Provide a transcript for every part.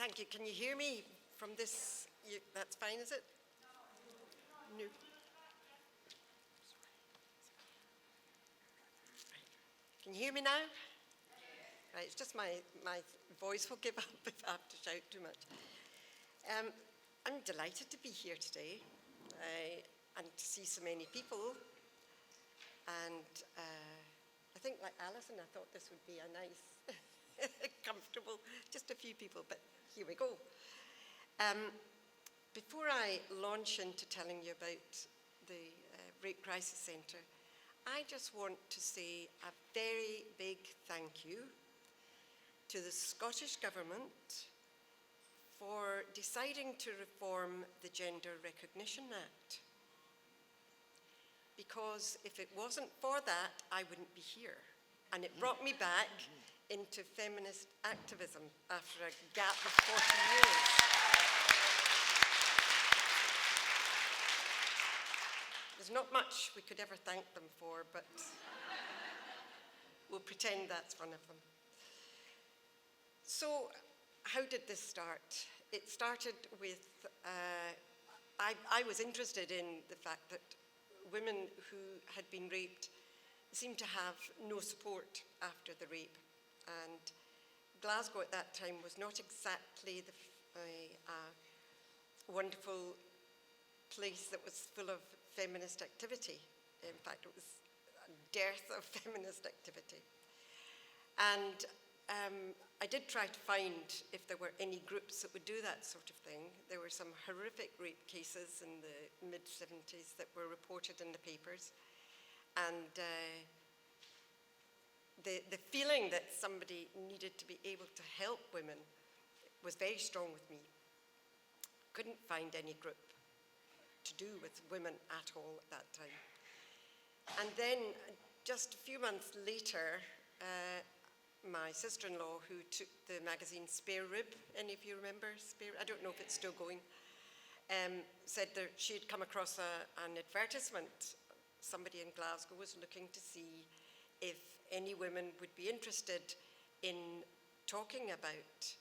Thank you. Can you hear me from this? That's fine, is it? No. Can you hear me now? Right, it's just my voice will give up if I have to shout too much. I'm delighted to be here today and to see so many people. And I think, like Alison, I thought this would be a nice, comfortable, just a few people, but here we go. Before I launch into telling you about the Rape Crisis Centre, I just want to say a very big thank you to the Scottish Government for deciding to reform the Gender Recognition Act. Because if it wasn't for that, I wouldn't be here. And it brought me back into feminist activism after a gap of 40 years. There's not much we could ever thank them for, but we'll pretend that's one of them. So, how did this start? It started with, I was interested in the fact that women who had been raped seemed to have no support after the rape. And Glasgow at that time was not exactly a wonderful place that was full of feminist activity. In fact, it was a dearth of feminist activity. And I did try to find if there were any groups that would do that sort of thing. There were some horrific rape cases in the mid-70s that were reported in the papers. And the feeling that somebody needed to be able to help women was very strong with me. Couldn't find any group to do with women at all at that time. And then just a few months later, my sister-in-law, who took the magazine Spare Rib, any of you remember Spare? I don't know if it's still going, said that she had come across an advertisement. Somebody in Glasgow was looking to see if any women would be interested in talking about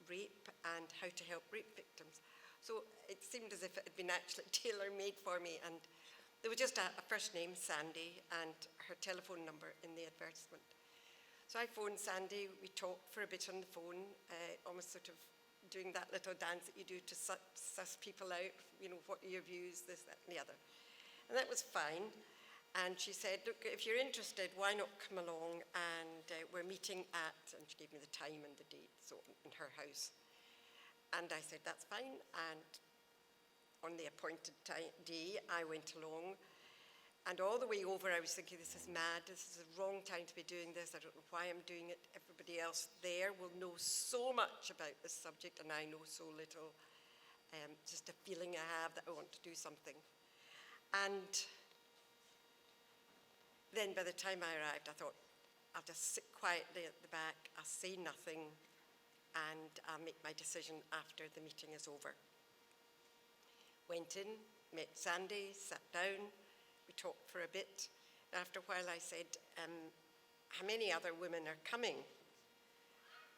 rape and how to help rape victims. So it seemed as if it had been actually tailor-made for me, and there was just a first name, Sandy, and her telephone number in the advertisement. So I phoned Sandy, we talked for a bit on the phone, almost sort of doing that little dance that you do to suss people out, you know, what are your views, this, that, and the other. And that was fine. And she said, look, if you're interested, why not come along, and we're meeting at, and she gave me the time and the date, so in her house. And I said, that's fine. And on the appointed day, I went along. And all the way over, I was thinking, this is mad. This is the wrong time to be doing this. I don't know why I'm doing it. Everybody else there will know so much about this subject, and I know so little. Just a feeling I have that I want to do something. And then by the time I arrived, I thought, I'll just sit quietly at the back, I'll say nothing, and I'll make my decision after the meeting is over. Went in, met Sandy, sat down, we talked for a bit. After a while I said, how many other women are coming?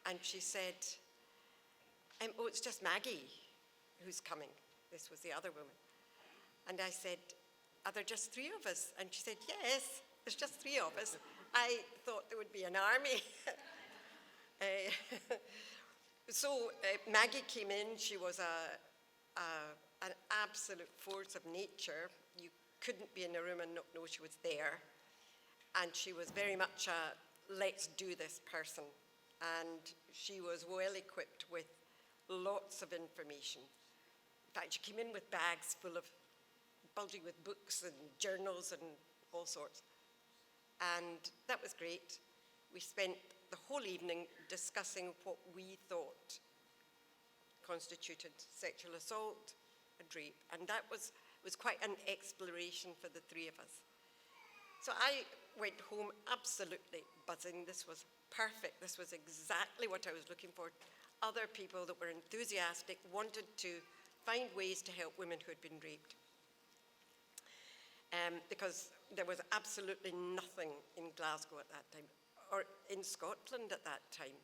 And she said, oh, it's just Maggie who's coming. This was the other woman. And I said, are there just 3 of us? And she said, yes, there's just 3 of us. I thought there would be an army. So Maggie came in. She was an absolute force of nature. You couldn't be in a room and not know she was there. And she was very much a let's do this person. And she was well equipped with lots of information. In fact, she came in with bags full of, bulging with books and journals and all sorts. And that was great. We spent the whole evening discussing what we thought constituted sexual assault and rape. And that was quite an exploration for the 3 of us. So I went home absolutely buzzing. This was perfect. This was exactly what I was looking for. Other people that were enthusiastic, wanted to find ways to help women who had been raped. Because there was absolutely nothing in Glasgow at that time, or in Scotland at that time.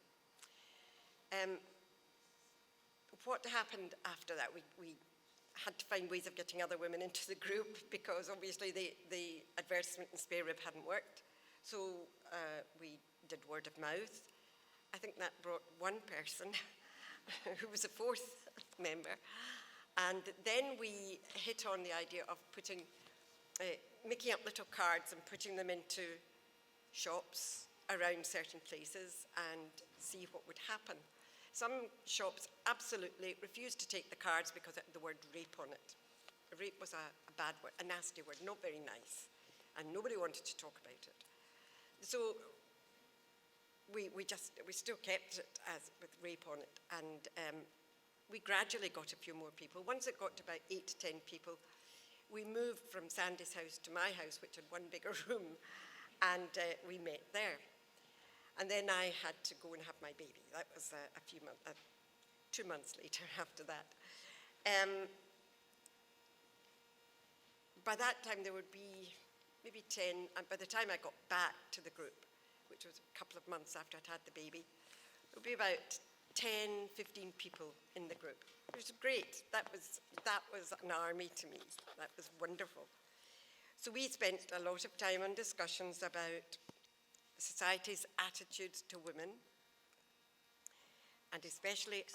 what happened after that? We had to find ways of getting other women into the group because obviously the advertisement and spare rib hadn't worked. So we did word of mouth. I think that brought one person who was a fourth member. And then we hit on the idea of making up little cards and putting them into shops around certain places and see what would happen. Some shops absolutely refused to take the cards because it had the word rape on it. Rape was a bad word, a nasty word, not very nice, and nobody wanted to talk about it. So we still kept it as with rape on it, and we gradually got a few more people. Once it got to about 8 to 10 people, we moved from Sandy's house to my house, which had one bigger room, and we met there. And then I had to go and have my baby. That was 2 months later after that. By that time, there would be maybe 10, and by the time I got back to the group, which was a couple of months after I'd had the baby, there would be about 10, 15 people in the group. It was great. That was an army to me. That was wonderful. So we spent a lot of time on discussions about society's attitudes to women, and especially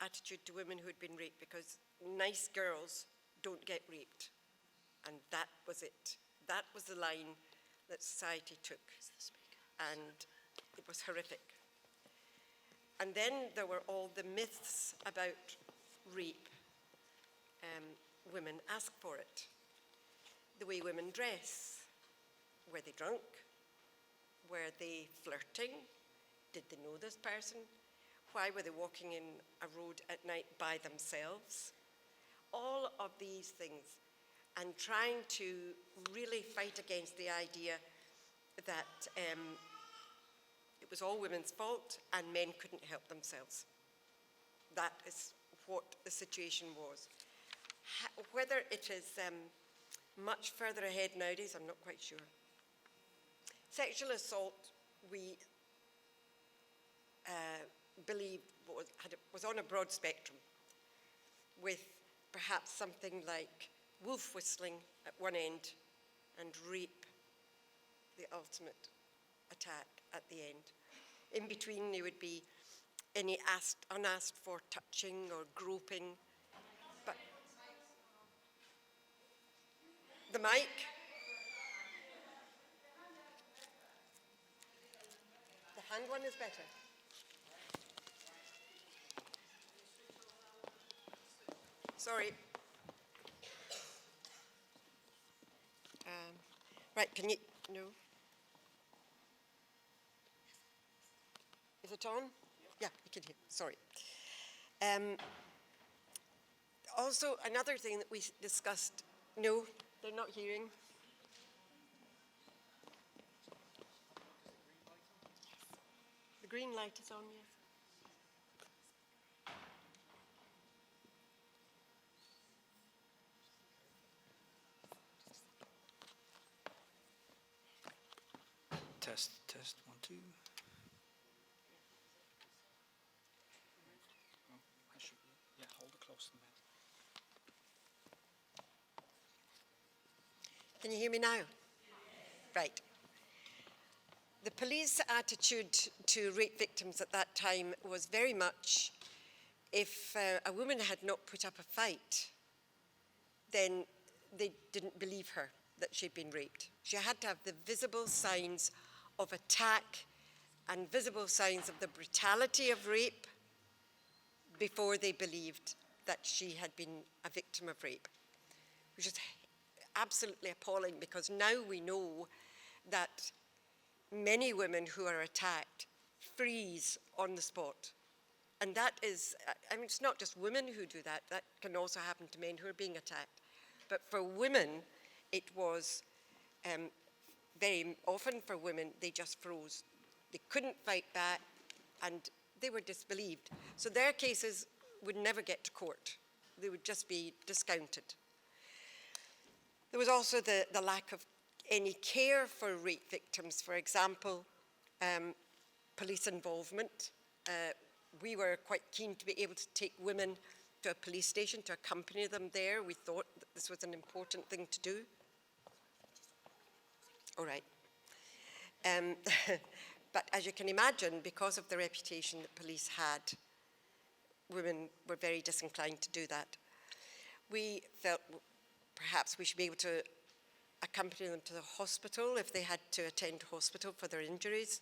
attitude to women who had been raped, because nice girls don't get raped. And that was it. That was the line that society took. And it was horrific. And then there were all the myths about rape. Women ask for it. The way women dress. Were they drunk? Were they flirting? Did they know this person? Why were they walking in a road at night by themselves? All of these things, and trying to really fight against the idea that it was all women's fault and men couldn't help themselves. That is what the situation was. Whether it is much further ahead nowadays, I'm not quite sure. Sexual assault, we believe, was on a broad spectrum, with perhaps something like wolf whistling at one end and rape, the ultimate attack at the end. In between, there would be any unasked for touching or groping. But the mic. The hand one is better. Sorry. Right, can you, no? Is it on? Yeah, you can hear, sorry. Also, another thing that we discussed, no, they're not hearing. The green light is on, yes. Test, 1, 2. Yeah, hold it close to the mouth. Can you hear me now? Right. The police attitude to rape victims at that time was very much, if a woman had not put up a fight, then they didn't believe her that she'd been raped. She had to have the visible signs of attack and visible signs of the brutality of rape before they believed that she had been a victim of rape, which is absolutely appalling, because now we know that many women who are attacked freeze on the spot. And that is, I mean, it's not just women who do that. That can also happen to men who are being attacked. But for women, it was very often for women, they just froze. They couldn't fight back, and they were disbelieved. So their cases would never get to court. They would just be discounted. There was also the lack of any care for rape victims. For example, police involvement we were quite keen to be able to take women to a police station, to accompany them there. We thought that this was an important thing to do. All right. But as you can imagine, because of the reputation that police had, women were very disinclined to do that. We felt perhaps we should be able to accompany them to the hospital if they had to attend hospital for their injuries,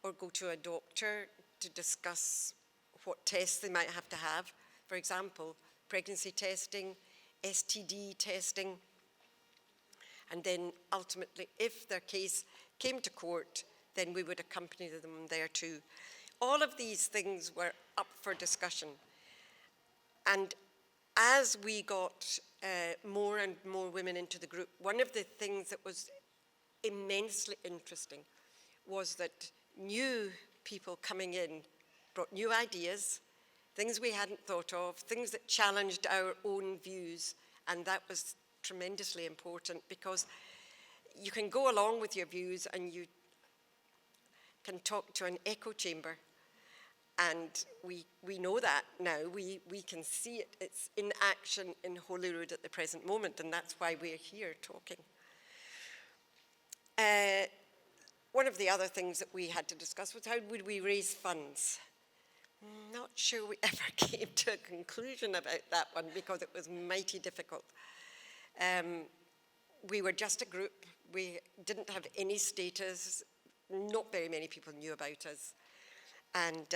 or go to a doctor to discuss what tests they might have to have. For example, pregnancy testing, STD testing, and then ultimately, if their case came to court, then we would accompany them there too. All of these things were up for discussion. And as we got more and more women into the group, one of the things that was immensely interesting was that new people coming in brought new ideas, things we hadn't thought of, things that challenged our own views, and that was tremendously important, because you can go along with your views and you can talk to an echo chamber, and we know that now. We can see it. It's in action in Holyrood at the present moment, and that's why we're here talking. One of the other things that we had to discuss was how would we raise funds. Not sure we ever came to a conclusion about that one, because it was mighty difficult. We were just a group. We didn't have any status. Not very many people knew about us. And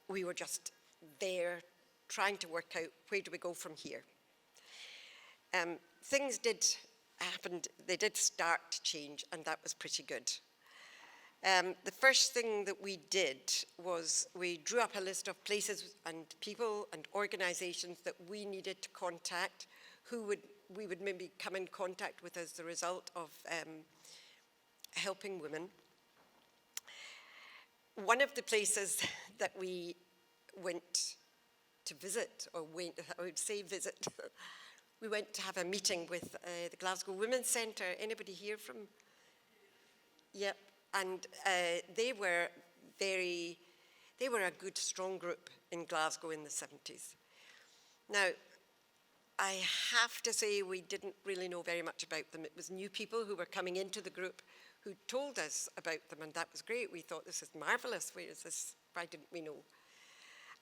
we were just there trying to work out, where do we go from here? Things did happen. They did start to change, and that was pretty good. The first thing that we did was we drew up a list of places and people and organizations that we needed to contact, who we would maybe come in contact with as the result of helping women. One of the places that we went to visit, or I would say visit, we went to have a meeting with the Glasgow Women's Centre. Anybody here from? Yep. And they were a good, strong group in Glasgow in the 70s. Now, I have to say we didn't really know very much about them. It was new people who were coming into the group who told us about them, and that was great. We thought, this is marvelous. Where is this? Why didn't we know?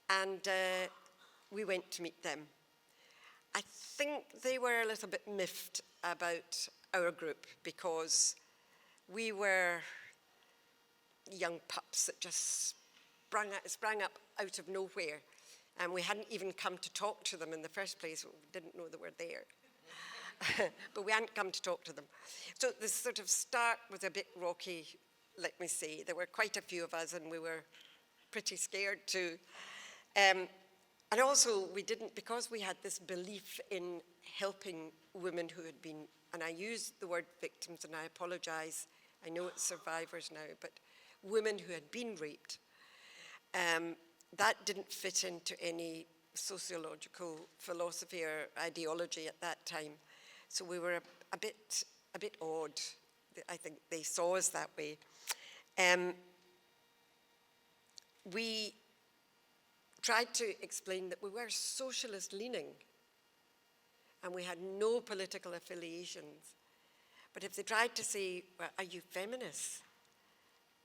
And we went to meet them. I think they were a little bit miffed about our group, because we were young pups that just sprang up out of nowhere, and we hadn't even come to talk to them in the first place. We didn't know they were there. But we hadn't come to talk to them. So the sort of start was a bit rocky, let me say. There were quite a few of us, and we were pretty scared too. And also, we didn't, because we had this belief in helping women who had been, and I use the word victims, and I apologize, I know it's survivors now, but women who had been raped. That didn't fit into any sociological philosophy or ideology at that time. So we were a bit odd. I think they saw us that way. We tried to explain that we were socialist leaning, and we had no political affiliations. But if they tried to say, well, are you feminists?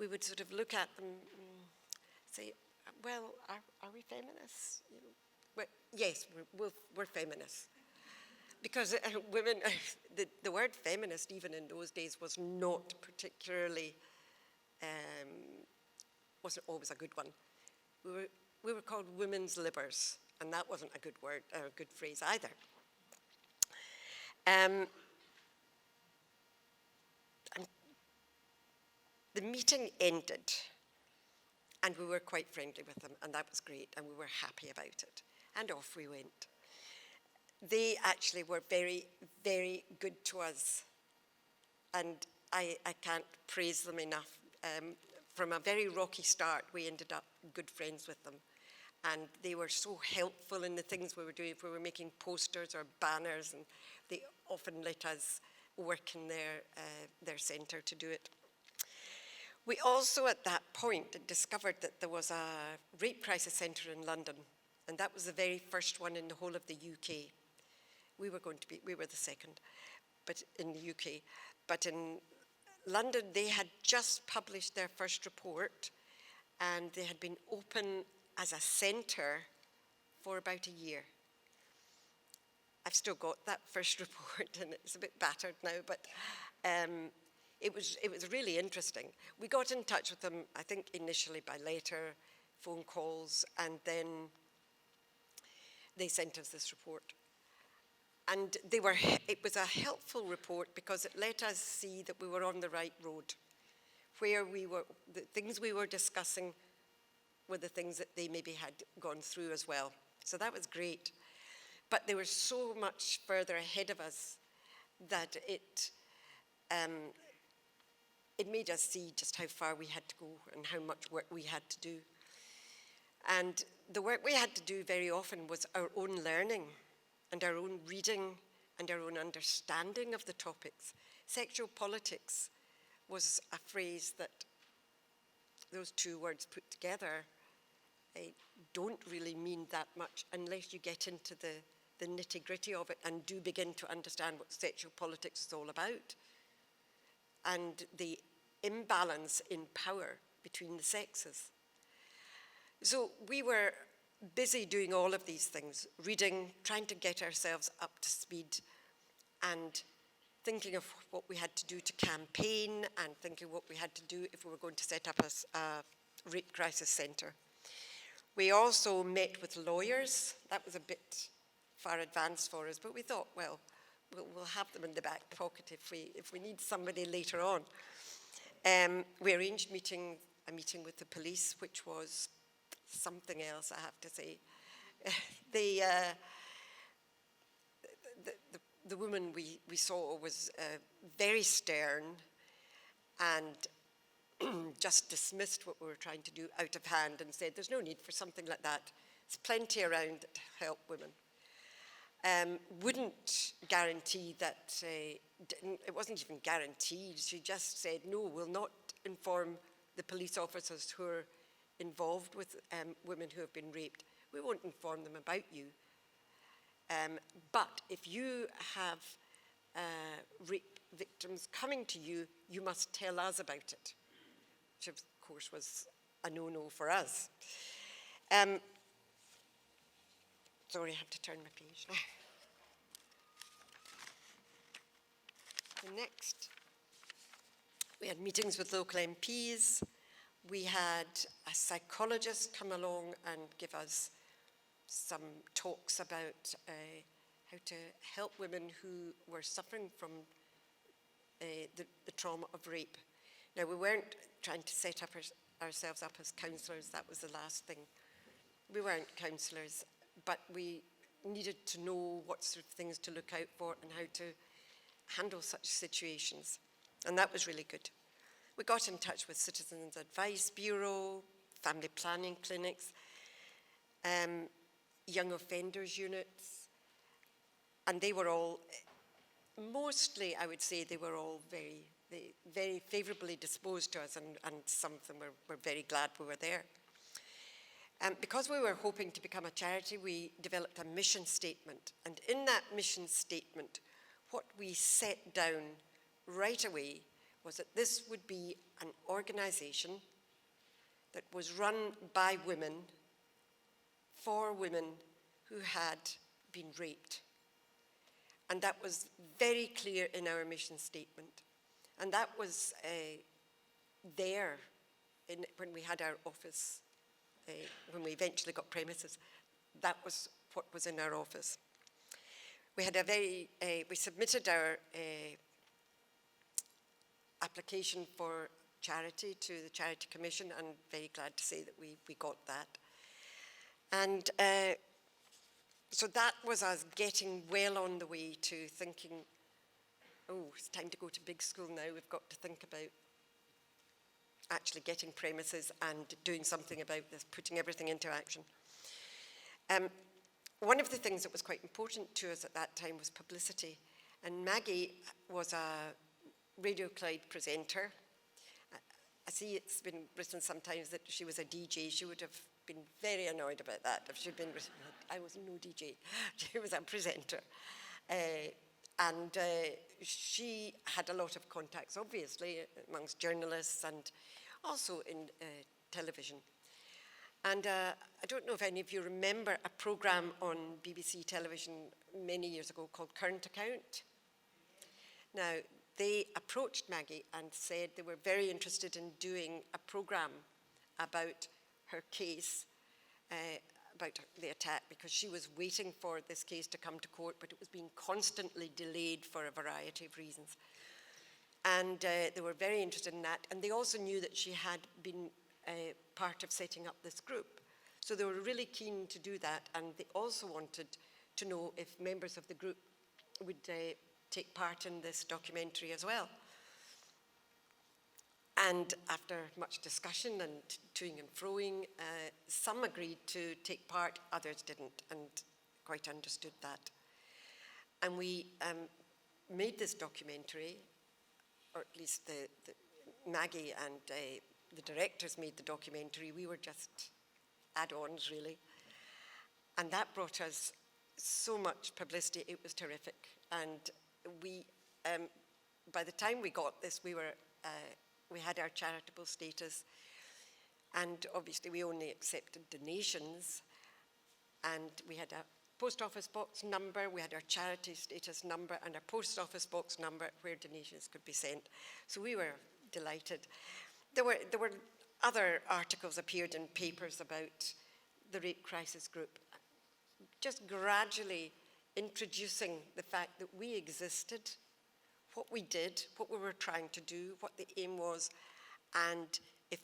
We would sort of look at them and say, well, are we feminists? You know, well, yes, we're feminists. Because women, the word feminist, even in those days, was not particularly, wasn't always a good one. We were called women's libbers, and that wasn't a good word, or a good phrase either. And the meeting ended, and we were quite friendly with them, and that was great, and we were happy about it. And off we went. They actually were very, very good to us, and I can't praise them enough. From a very rocky start, we ended up good friends with them, and they were so helpful in the things we were doing. If we were making posters or banners, and they often let us work in their centre to do it. We also at that point discovered that there was a rape crisis centre in London, and that was the very first one in the whole of the UK. We were the second, but in the UK. But in London, they had just published their first report, and they had been open as a centre for about a year. I've still got that first report, and it's a bit battered now, but it was really interesting. We got in touch with them, I think initially by letter, phone calls, and then they sent us this report. And it was a helpful report because it let us see that we were on the right road, where the things we were discussing were the things that they maybe had gone through as well. So that was great. But they were so much further ahead of us that it made us see just how far we had to go and how much work we had to do. And the work we had to do very often was our own learning and our own reading and our own understanding of the topics. Sexual politics was a phrase that those two words put together don't really mean that much unless you get into the nitty-gritty of it and do begin to understand what sexual politics is all about and the imbalance in power between the sexes. So we were busy doing all of these things, reading, trying to get ourselves up to speed, and thinking of what we had to do to campaign and thinking what we had to do if we were going to set up a rape crisis centre. We also met with lawyers. That was a bit far advanced for us, but we thought, well, we'll have them in the back pocket if we need somebody later on. We arranged a meeting with the police, which was something else, I have to say. The woman we saw was very stern and just dismissed what we were trying to do out of hand and said, there's no need for something like that. There's plenty around to help women. Wouldn't guarantee that, it wasn't even guaranteed. She just said, no, we'll not inform the police officers who are involved with women who have been raped. We won't inform them about you. But if you have rape victims coming to you, you must tell us about it, which of course was a no-no for us. Sorry, I have to turn my page. The next, we had meetings with local MPs. We had a psychologist come along and give us some talks about how to help women who were suffering from the trauma of rape. Now, we weren't trying to set up ourselves up as counsellors. That was the last thing. We weren't counsellors, but we needed to know what sort of things to look out for and how to handle such situations. And that was really good. We got in touch with Citizens Advice Bureau, family planning clinics, young offenders units, and they were all, mostly I would say they were all very favourably disposed to us, and some of them were very glad we were there. Because we were hoping to become a charity, we developed a mission statement, and in that mission statement, what we set down right away was that this would be an organisation that was run by women for women who had been raped. And that was very clear in our mission statement. And that was there when we had our office, when we eventually got premises. That was what was in our office. We had we submitted our application for charity to the Charity Commission, and very glad to say that we got that. And so that was us getting well on the way to thinking, oh, it's time to go to big school now. We've got to think about actually getting premises and doing something about this, putting everything into action. One of the things that was quite important to us at that time was publicity. And Maggie was a Radio Clyde presenter, I see it's been written sometimes that she was a DJ. She would have been very annoyed about that if she'd been written. I was no DJ. She was a presenter. And she had a lot of contacts, obviously, amongst journalists and also in television. And I don't know if any of you remember a programme on BBC television many years ago called Current Account. Now, they approached Maggie and said they were very interested in doing a programme about her case, about the attack, because she was waiting for this case to come to court, but it was being constantly delayed for a variety of reasons. And they were very interested in that. And they also knew that she had been part of setting up this group. So they were really keen to do that. And they also wanted to know if members of the group would take part in this documentary as well. And after much discussion and toing and froing, some agreed to take part, others didn't, and quite understood that. And we made this documentary, or at least Maggie and the directors made the documentary. We were just add-ons, really. And that brought us so much publicity. It was terrific. And we, by the time we got this, we had our charitable status, and obviously we only accepted donations, and we had a post office box number, we had our charity status number, and a post office box number where donations could be sent. So we were delighted. There were other articles appeared in papers about the rape crisis group, just gradually introducing the fact that we existed, what we did, what we were trying to do, what the aim was, and if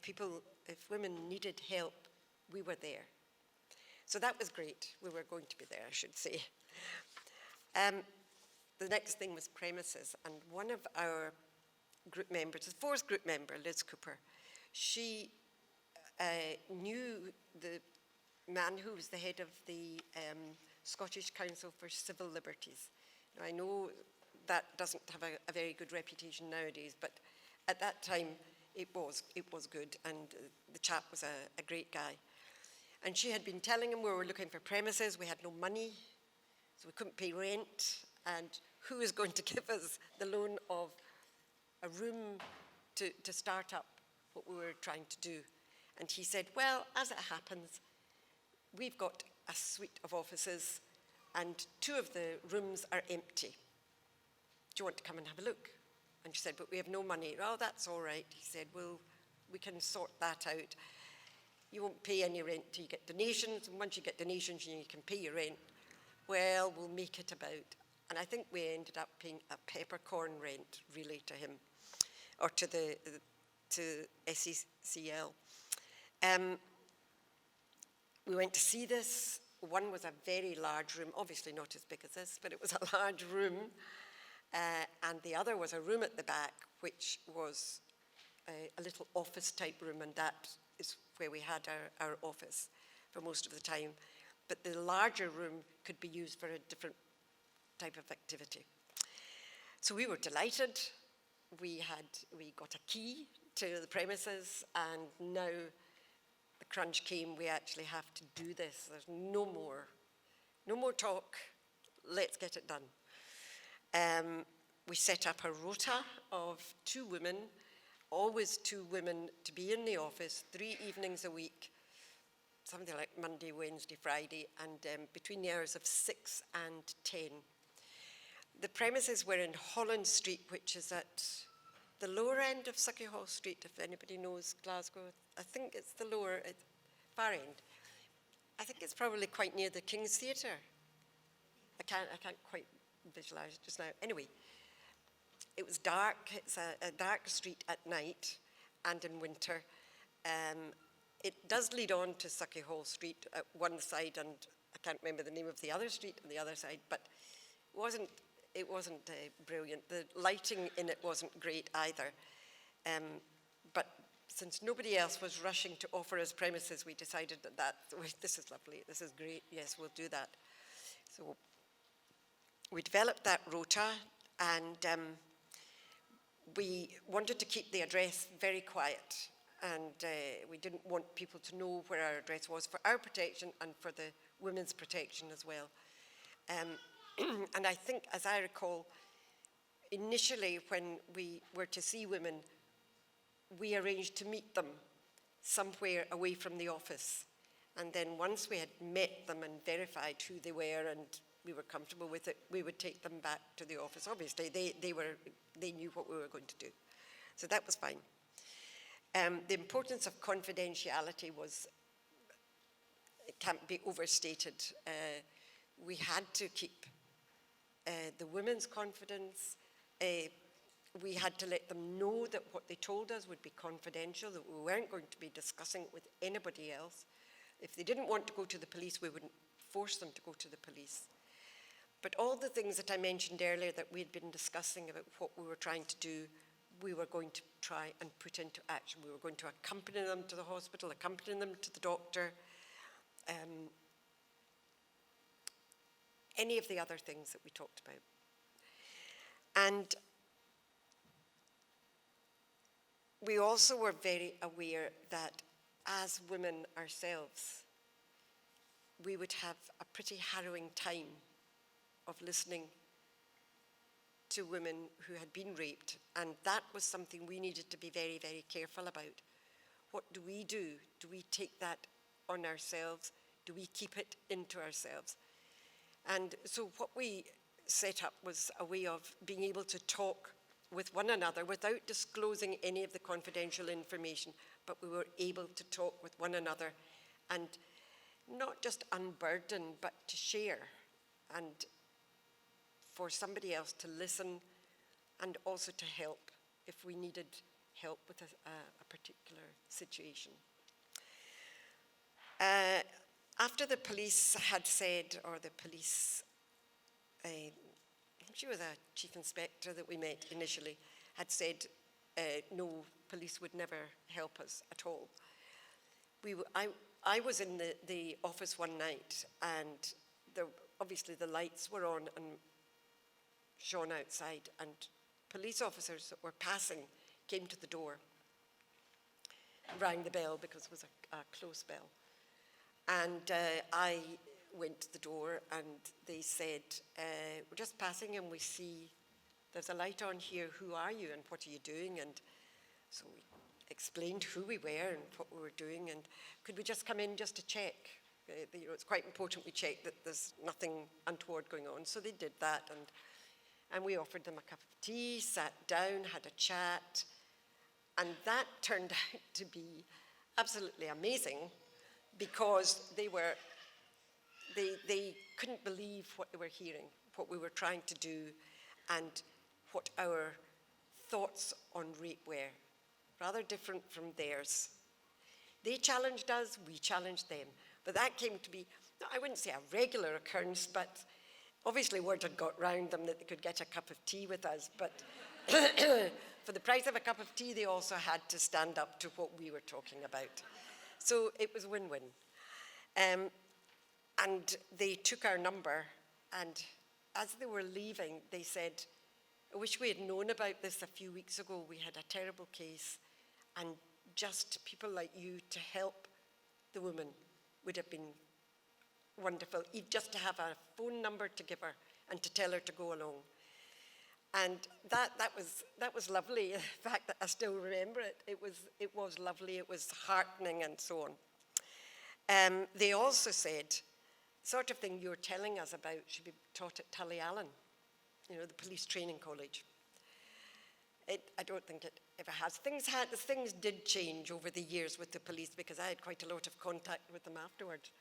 women needed help, we were there. So that was great. We were going to be there, I should say. The next thing was premises, and one of our group members, the fourth group member, Liz Cooper, she knew the man who was the head of the Scottish Council for Civil Liberties. Now, I know that doesn't have a very good reputation nowadays, but at that time it was good, and the chap was a great guy. And she had been telling him we were looking for premises, we had no money, so we couldn't pay rent, and who was going to give us the loan of a room to start up what we were trying to do? And he said, well, as it happens, we've got a suite of offices and 2 of the rooms are empty. Do you want to come and have a look? And she said, but we have no money. Oh, that's all right. He said, well, we can sort that out. You won't pay any rent till you get donations, and once you get donations, you can pay your rent. Well, we'll make it about. And I think we ended up paying a peppercorn rent, really, to him, or to SECL. We went to see this. One was a very large room, obviously not as big as this, but it was a large room. And the other was a room at the back, which was a little office-type room, and that is where we had our office for most of the time. But the larger room could be used for a different type of activity. So we were delighted. We got a key to the premises, and now the crunch came. We actually have to do this. There's no more talk. Let's get it done. We set up a rota of 2 women, always 2 women to be in the office 3 evenings a week, something like Monday, Wednesday, Friday, and between the hours of 6 and 10. The premises were in Holland Street, which is at the lower end of Suckyhall Street, if anybody knows Glasgow. I think it's the far end. I think it's probably quite near the King's Theatre. I can't quite visualise it just now. Anyway, it was dark. It's a dark street at night and in winter. It does lead on to Suckyhall Street at one side, and I can't remember the name of the other street on the other side, but it wasn't brilliant. The lighting in it wasn't great either. But since nobody else was rushing to offer us premises, we decided that this is lovely, this is great, yes, we'll do that. So we developed that rota, and we wanted to keep the address very quiet. and we didn't want people to know where our address was for our protection and for the women's protection as well. And I think, as I recall, initially when we were to see women, we arranged to meet them somewhere away from the office. And then once we had met them and verified who they were and we were comfortable with it, we would take them back to the office. Obviously, they knew what we were going to do. So that was fine. The importance of confidentiality it can't be overstated. We had to keep the women's confidence. We had to let them know that what they told us would be confidential, that we weren't going to be discussing it with anybody else. If they didn't want to go to the police, we wouldn't force them to go to the police. But all the things that I mentioned earlier that we had been discussing about what we were trying to do, we were going to try and put into action. We were going to accompany them to the hospital, accompany them to the doctor, any of the other things that we talked about. And we also were very aware that as women ourselves, we would have a pretty harrowing time of listening to women who had been raped, and that was something we needed to be very, very careful about. What do we do? Do we take that on ourselves? Do we keep it into ourselves? And so what we set up was a way of being able to talk with one another without disclosing any of the confidential information, but we were able to talk with one another and not just unburden, but to share, and for somebody else to listen and also to help if we needed help with a particular situation. After the police had said, or the police, she was a chief inspector that we met initially, had said no, police would never help us at all. I was in the office one night, and obviously the lights were on and shone outside, and police officers that were passing came to the door, rang the bell because it was a close bell. And I went to the door and they said, we're just passing and we see there's a light on here. Who are you and what are you doing? And so we explained who we were and what we were doing, and could we just come in just to check? It's quite important we check that there's nothing untoward going on. So they did that, and we offered them a cup of tea, sat down, had a chat, and that turned out to be absolutely amazing, because they couldn't believe what they were hearing, what we were trying to do, and what our thoughts on rape were, rather different from theirs. They challenged us, we challenged them, but that came to be, I wouldn't say a regular occurrence, but obviously word had got round them that they could get a cup of tea with us, but for the price of a cup of tea, they also had to stand up to what we were talking about. So it was win-win. And they took our number, and as they were leaving, they said, I wish we had known about this a few weeks ago. We had a terrible case, and just people like you to help the woman would have been wonderful. Just to have a phone number to give her and to tell her to go along. And that was lovely. The fact that I still remember it, it was lovely. It was heartening and so on. They also said, sort of thing you're telling us about should be taught at Tullyallen, the police training college. I don't think it ever has. Things did change over the years with the police, because I had quite a lot of contact with them afterwards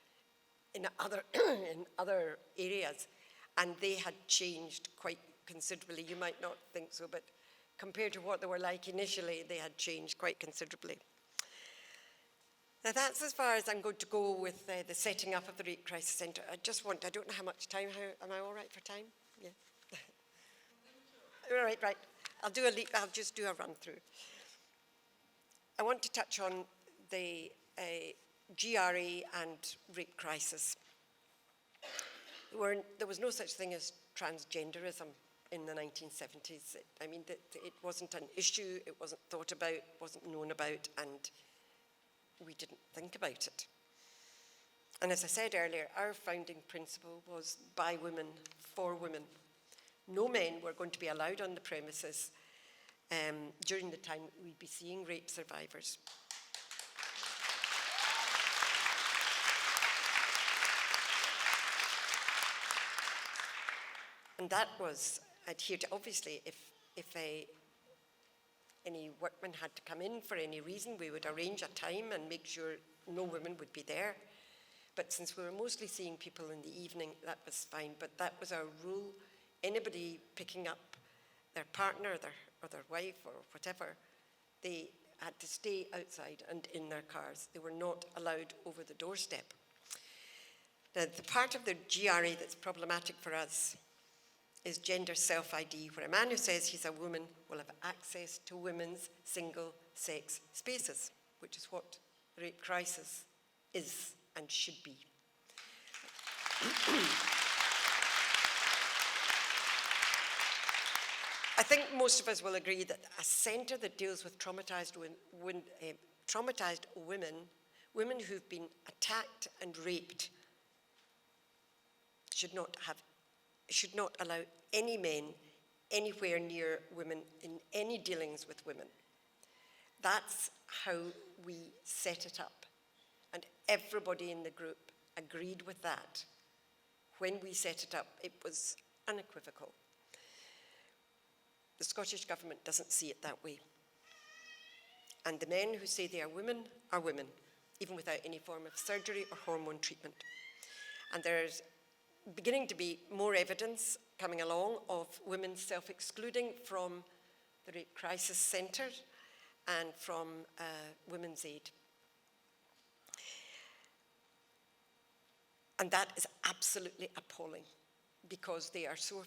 in other areas, and they had changed quite considerably. You might not think so, but compared to what they were like initially, they had changed quite considerably. Now that's as far as I'm going to go with the setting up of the Rape Crisis Centre. I don't know how much time, am I all right for time? Yeah. All right. I'll just do a run through. I want to touch on the GRA and rape crisis. There was no such thing as transgenderism in the 1970s. It wasn't an issue, it wasn't thought about, wasn't known about, and we didn't think about it. And as I said earlier, our founding principle was by women, for women. No men were going to be allowed on the premises during the time we'd be seeing rape survivors. And that was adhered to. Obviously, if any workman had to come in for any reason, we would arrange a time and make sure no women would be there. But since we were mostly seeing people in the evening, that was fine. But that was our rule. Anybody picking up their partner or their wife or whatever, they had to stay outside and in their cars. They were not allowed over the doorstep. Now, the part of the GRA that's problematic for us is gender self-ID, where a man who says he's a woman will have access to women's single-sex spaces, which is what the rape crisis is and should be. I think most of us will agree that a centre that deals with traumatised women, women who've been attacked and raped, should not allow any men anywhere near women in any dealings with women. That's how we set it up. And everybody in the group agreed with that. When we set it up, it was unequivocal. The Scottish Government doesn't see it that way. And the men who say they are women, even without any form of surgery or hormone treatment. And there's beginning to be more evidence coming along of women self-excluding from the Rape Crisis Centre and from Women's Aid. And that is absolutely appalling, because they are so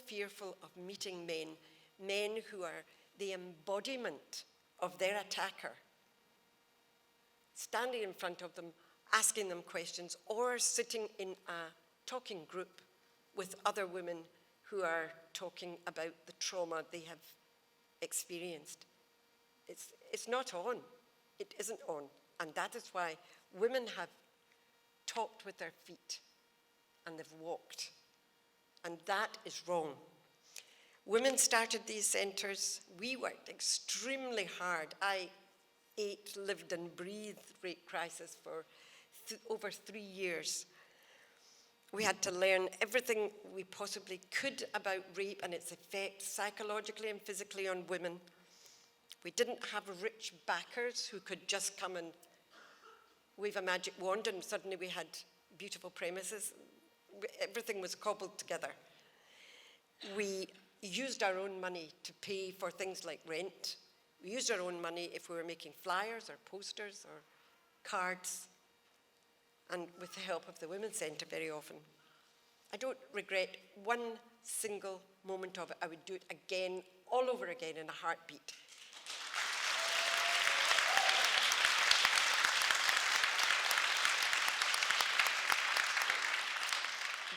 fearful of meeting men who are the embodiment of their attacker, standing in front of them, asking them questions, or sitting in a talking group with other women who are talking about the trauma they have experienced. It's not on. It isn't on. And that is why women have talked with their feet and they've walked. And that is wrong. Women started these centres. We worked extremely hard. I ate, lived and breathed rape crisis for over 3 years. We had to learn everything we possibly could about rape and its effects psychologically and physically on women. We didn't have rich backers who could just come and wave a magic wand and suddenly we had beautiful premises. Everything was cobbled together. We used our own money to pay for things like rent. We used our own money if we were making flyers or posters or cards, and with the help of the Women's Centre very often. I don't regret one single moment of it. I would do it again, all over again in a heartbeat.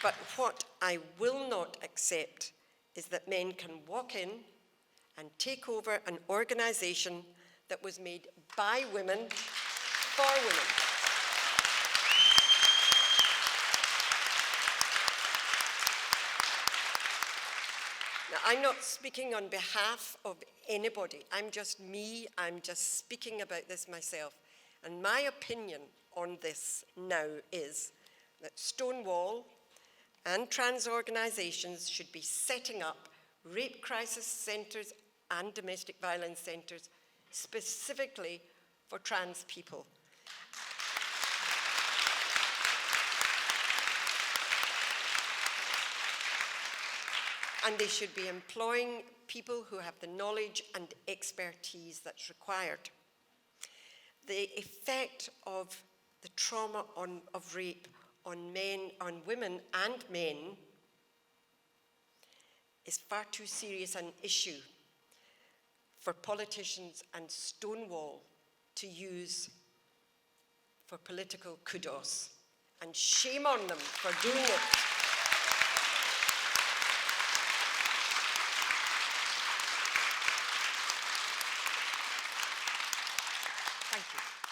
But what I will not accept is that men can walk in and take over an organisation that was made by women, for women. Now, I'm not speaking on behalf of anybody. I'm just me. I'm just speaking about this myself. And my opinion on this now is that Stonewall and trans organisations should be setting up rape crisis centres and domestic violence centres specifically for trans people. And they should be employing people who have the knowledge and expertise that's required. The effect of the trauma of rape on men, on women and men, is far too serious an issue for politicians and Stonewall to use for political kudos. And shame on them for doing it. Thank you.